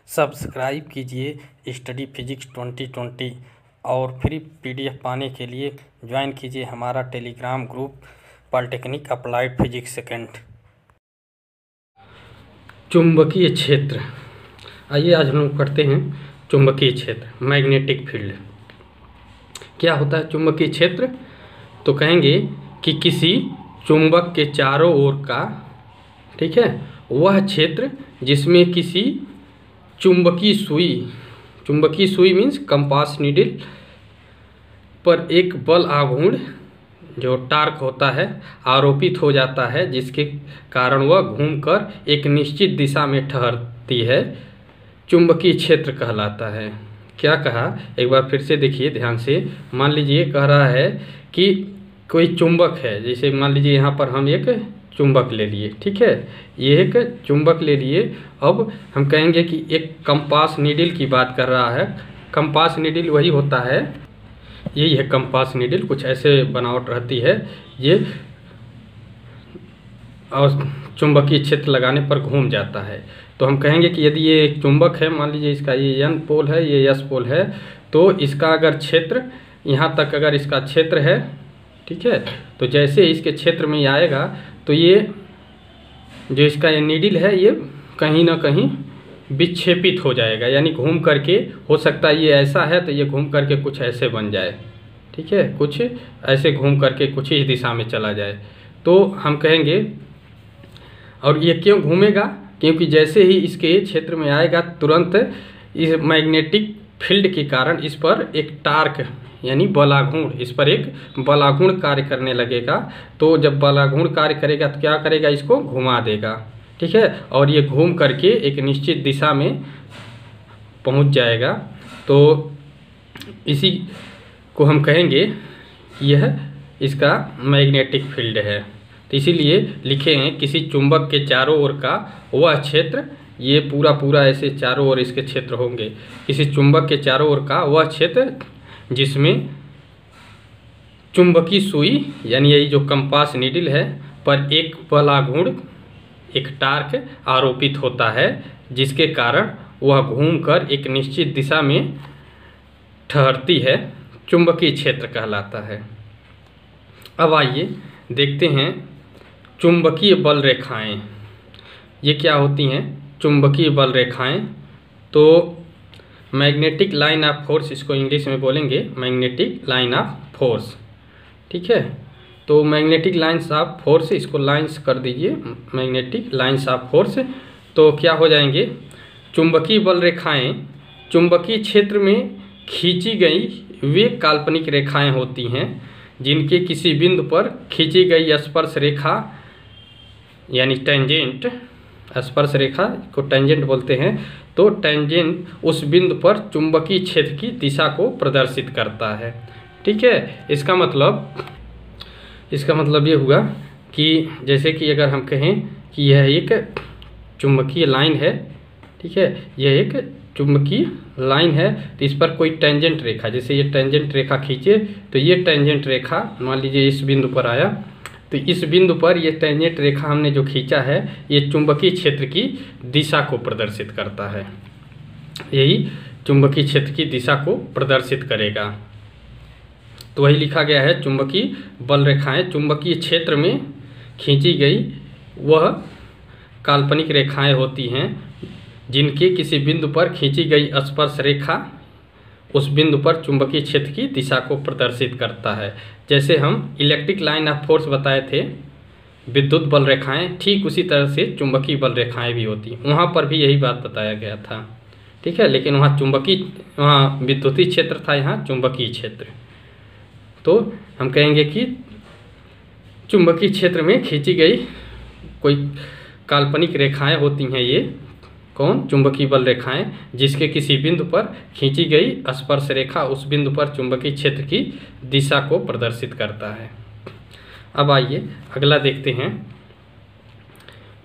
Subscribe कीजिए study physics 2020 और free PDF पाने के लिए ज्वाइन कीजिए हमारा Telegram group polytechnic applied physics second. चुंबकीय क्षेत्र। आइए आज हम लोग करते हैं चुंबकीय क्षेत्र, मैग्नेटिक फील्ड। क्या होता है चुंबकीय क्षेत्र? तो कहेंगे कि किसी चुंबक के चारों ओर का, ठीक है, वह क्षेत्र जिसमें किसी चुंबकीय सुई मीन्स कंपास नीडल पर एक बल आघूर्ण जो टार्क होता है आरोपित हो जाता है, जिसके कारण वह घूमकर एक निश्चित दिशा में ठहरती है, चुंबकीय क्षेत्र कहलाता है। क्या कहा, एक बार फिर से देखिए ध्यान से। मान लीजिए कह रहा है कि कोई चुंबक है, जैसे मान लीजिए यहाँ पर हम एक चुंबक ले लिए, ठीक है, ये एक चुंबक ले लिए। अब हम कहेंगे कि एक कंपास नीडल की बात कर रहा है। कंपास नीडल वही होता है, यही है कंपास नीडल, कुछ ऐसे बनावट रहती है ये, और चुंबकीय क्षेत्र लगाने पर घूम जाता है। तो हम कहेंगे कि यदि ये एक चुंबक है, मान लीजिए इसका ये एन पोल है, ये एस पोल है, तो इसका अगर क्षेत्र यहाँ तक अगर इसका क्षेत्र है, ठीक है, तो जैसे इसके क्षेत्र में आएगा तो ये जो इसका ये नीडल है ये कहीं ना कहीं विक्षेपित हो जाएगा, यानी घूम करके, हो सकता है ये ऐसा है तो ये घूम करके कुछ ऐसे बन जाए, ठीक है, कुछ ऐसे घूम करके कुछ इस दिशा में चला जाए। तो हम कहेंगे, और ये क्यों घूमेगा? क्योंकि जैसे ही इसके क्षेत्र में आएगा तुरंत इस मैग्नेटिक फील्ड के कारण इस पर एक टार्क यानी बलाघूर्ण, इस पर एक बलाघूर्ण कार्य करने लगेगा। तो जब बलाघूर्ण कार्य करेगा तो क्या करेगा, इसको घुमा देगा, ठीक है, और ये घूम करके एक निश्चित दिशा में पहुंच जाएगा। तो इसी को हम कहेंगे यह इसका मैग्नेटिक फील्ड है। तो इसीलिए लिखे हैं किसी चुंबक के चारों ओर का वह क्षेत्र, ये पूरा ऐसे चारों ओर इसके क्षेत्र होंगे। किसी चुंबक के चारों ओर का वह क्षेत्र जिसमें चुंबकीय सुई यानी यही जो कंपास नीडल है पर एक बलाघूर्ण, एक टार्क आरोपित होता है, जिसके कारण वह घूमकर एक निश्चित दिशा में ठहरती है, चुंबकीय क्षेत्र कहलाता है। अब आइए देखते हैं चुंबकीय बल रेखाएं। ये क्या होती हैं चुंबकीय बल रेखाएं? तो मैग्नेटिक लाइन ऑफ फोर्स, इसको इंग्लिश में बोलेंगे मैग्नेटिक लाइन ऑफ फोर्स, ठीक है। तो मैग्नेटिक लाइन्स ऑफ फोर्स, इसको लाइन्स कर दीजिए, मैग्नेटिक लाइन्स ऑफ फोर्स। तो क्या हो जाएंगे, चुंबकीय बल रेखाएं चुंबकीय क्षेत्र में खींची गई वे काल्पनिक रेखाएं होती हैं जिनके किसी बिंदु पर खींची गई स्पर्श रेखा यानी टेंजेंट, स्पर्श रेखा को टेंजेंट बोलते हैं। तो टेंजेंट उस बिंदु पर चुंबकीय क्षेत्र की दिशा को प्रदर्शित करता है, ठीक है। इसका मतलब ये हुआ कि जैसे कि अगर हम कहें कि यह एक चुंबकीय लाइन है, ठीक है, यह एक चुंबकीय लाइन है, तो इस पर कोई टेंजेंट रेखा, जैसे ये टेंजेंट रेखा खींचे तो ये टेंजेंट रेखा मान लीजिए इस बिंदु पर आया, तो इस बिंदु पर ये टेंजेंट रेखा हमने जो खींचा है ये चुंबकीय क्षेत्र की दिशा को प्रदर्शित करता है, यही चुंबकीय क्षेत्र की दिशा को प्रदर्शित करेगा। तो वही लिखा गया है, चुंबकीय बल रेखाएं चुंबकीय क्षेत्र में खींची गई वह काल्पनिक रेखाएं होती हैं जिनके किसी बिंदु पर खींची गई स्पर्श रेखा उस बिंदु पर चुंबकीय क्षेत्र की दिशा को प्रदर्शित करता है। जैसे हम इलेक्ट्रिक लाइन ऑफ फोर्स बताए थे, विद्युत बल रेखाएं, ठीक उसी तरह से चुंबकीय बल रेखाएं भी होती हैं। वहाँ पर भी यही बात बताया गया था, ठीक है, लेकिन वहाँ विद्युतीय क्षेत्र था, यहाँ चुंबकीय क्षेत्र। तो हम कहेंगे कि चुंबकीय क्षेत्र में खींची गई कोई काल्पनिक रेखाएं होती हैं, ये कौन, चुंबकीय बल रेखाएं, जिसके किसी बिंदु पर खींची गई स्पर्श रेखा उस बिंदु पर चुंबकीय क्षेत्र की दिशा को प्रदर्शित करता है। अब आइए अगला देखते हैं,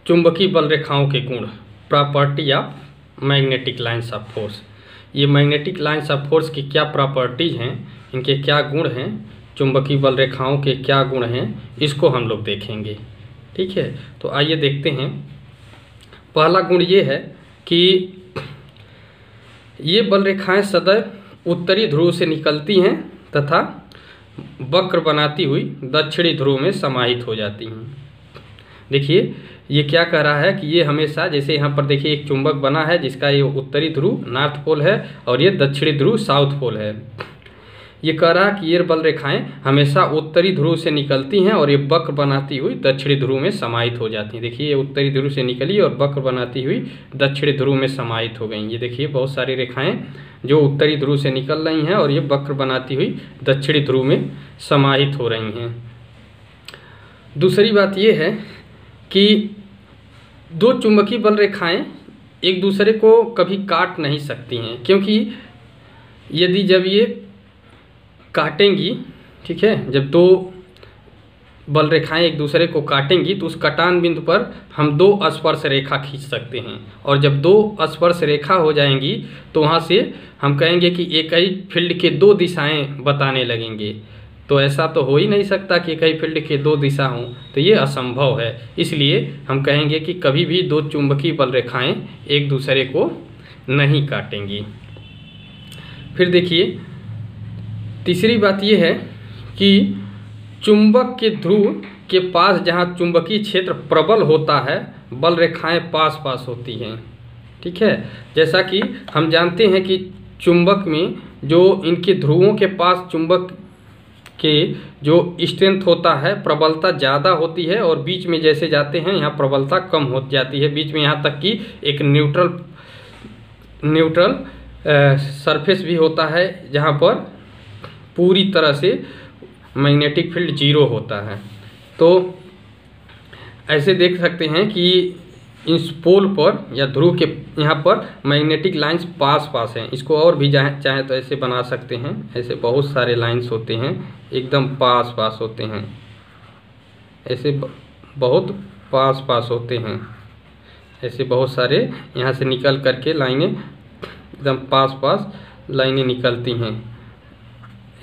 चुंबकीय बल रेखाओं के गुण, property of magnetic lines of force. ये मैग्नेटिक लाइन्स ऑफ फोर्स की क्या प्रॉपर्टीज हैं, इनके क्या गुण हैं, चुंबकीय बल रेखाओं के क्या गुण हैं, इसको हम लोग देखेंगे, ठीक है। तो आइए देखते हैं। पहला गुण ये है कि ये बल रेखाएं सदैव उत्तरी ध्रुव से निकलती हैं तथा वक्र बनाती हुई दक्षिणी ध्रुव में समाहित हो जाती हैं। देखिए ये क्या कह रहा है कि ये हमेशा, जैसे यहाँ पर देखिए एक चुंबक बना है जिसका ये उत्तरी ध्रुव नॉर्थ पोल है और ये दक्षिणी ध्रुव साउथ पोल है। ये कह रहा है कि ये बल रेखाएं हमेशा उत्तरी ध्रुव से निकलती हैं और ये वक्र बनाती हुई दक्षिणी ध्रुव में समाहित हो जाती हैं। देखिए ये उत्तरी ध्रुव से निकली और वक्र बनाती हुई दक्षिणी ध्रुव में समाहित हो गई। ये देखिए बहुत सारी रेखाएं जो उत्तरी ध्रुव से निकल रही हैं और ये वक्र बनाती हुई दक्षिणी ध्रुव में समाहित हो रही हैं। दूसरी बात ये है कि दो चुंबकीय बल रेखाएं एक दूसरे को कभी काट नहीं सकती हैं, क्योंकि यदि जब ये काटेंगी, ठीक है, जब दो बल रेखाएं एक दूसरे को काटेंगी तो उस कटान बिंदु पर हम दो स्पर्श रेखा खींच सकते हैं, और जब दो स्पर्श रेखा हो जाएंगी तो वहाँ से हम कहेंगे कि एक ही फील्ड के दो दिशाएं बताने लगेंगे। तो ऐसा तो हो ही नहीं सकता कि एक ही फील्ड के दो दिशा हों, तो ये असंभव है। इसलिए हम कहेंगे कि कभी भी दो चुंबकीय बल रेखाएं एक दूसरे को नहीं काटेंगी। फिर देखिए तीसरी बात यह है कि चुंबक के ध्रुव के पास जहाँ चुंबकीय क्षेत्र प्रबल होता है बल रेखाएं पास पास होती हैं, ठीक है। जैसा कि हम जानते हैं कि चुंबक में जो इनके ध्रुवों के पास चुंबक के जो स्ट्रेंथ होता है, प्रबलता ज़्यादा होती है, और बीच में जैसे जाते हैं यहाँ प्रबलता कम हो जाती है। बीच में यहाँ तक कि एक न्यूट्रल सरफेस भी होता है जहाँ पर पूरी तरह से मैग्नेटिक फील्ड जीरो होता है। तो ऐसे देख सकते हैं कि इस पोल पर या ध्रुव के यहाँ पर मैग्नेटिक लाइंस पास पास हैं। इसको और भी चाहे तो ऐसे बना सकते हैं। ऐसे बहुत सारे लाइंस होते हैं, एकदम पास पास होते हैं, ऐसे बहुत पास पास होते हैं। ऐसे बहुत सारे यहाँ से निकल करके लाइनें एकदम पास पास लाइनें निकलती हैं।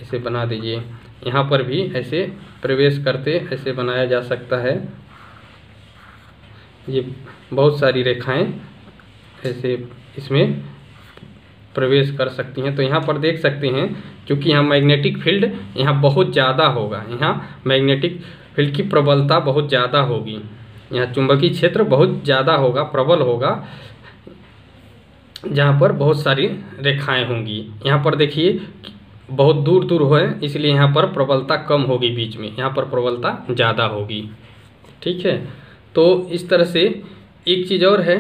ऐसे बना दीजिए। यहाँ पर भी ऐसे प्रवेश करते ऐसे बनाया जा सकता है। ये बहुत सारी रेखाएं ऐसे इसमें प्रवेश कर सकती हैं। तो यहाँ पर देख सकते हैं क्योंकि यहाँ मैग्नेटिक फील्ड यहाँ बहुत ज़्यादा होगा, यहाँ मैग्नेटिक फील्ड की प्रबलता बहुत ज़्यादा होगी, यहाँ चुंबकीय क्षेत्र बहुत ज़्यादा होगा, प्रबल होगा, जहाँ पर बहुत सारी रेखाएं होंगी। यहाँ पर देखिए बहुत दूर दूर है, इसलिए यहाँ पर प्रबलता कम होगी, बीच में यहाँ पर प्रबलता ज़्यादा होगी, ठीक है। तो इस तरह से एक चीज़ और है,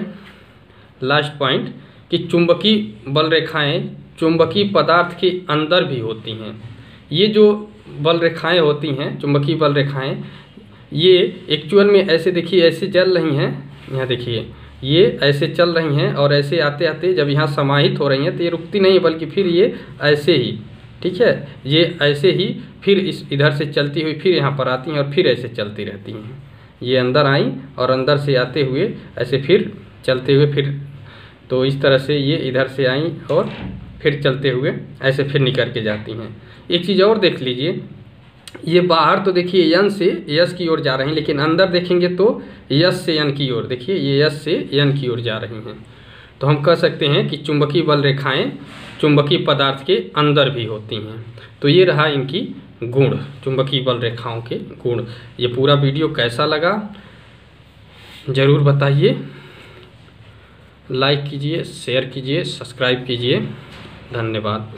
लास्ट पॉइंट, कि चुंबकीय बल रेखाएं चुंबकीय पदार्थ के अंदर भी होती हैं। ये जो बल रेखाएं होती हैं, चुंबकीय बल रेखाएं, ये एक्चुअल में ऐसे देखिए ऐसे चल रही हैं, यहाँ देखिए ये ऐसे चल रही हैं और ऐसे आते आते जब यहाँ समाहित हो रही हैं तो ये रुकती नहीं, बल्कि फिर ये ऐसे ही, ठीक है, ये ऐसे ही फिर इस इधर से चलती हुई फिर यहाँ पर आती हैं और फिर ऐसे चलती रहती हैं। ये अंदर आई और अंदर से आते हुए ऐसे फिर चलते हुए फिर, तो इस तरह से ये इधर से आई और फिर चलते हुए ऐसे फिर निकल के जाती हैं। एक चीज़ और देख लीजिए, ये बाहर तो देखिए यन से यस की ओर जा रही हैं, लेकिन अंदर देखेंगे तो यस से यन की ओर, देखिए ये यस से यन की ओर जा रही हैं। तो हम कह सकते हैं कि चुंबकीय बल रेखाएं चुंबकीय पदार्थ के अंदर भी होती हैं। तो ये रहा इनकी गुण, चुंबकीय बल रेखाओं के गुण। ये पूरा वीडियो कैसा लगा ज़रूर बताइए, लाइक कीजिए, शेयर कीजिए, सब्सक्राइब कीजिए। धन्यवाद।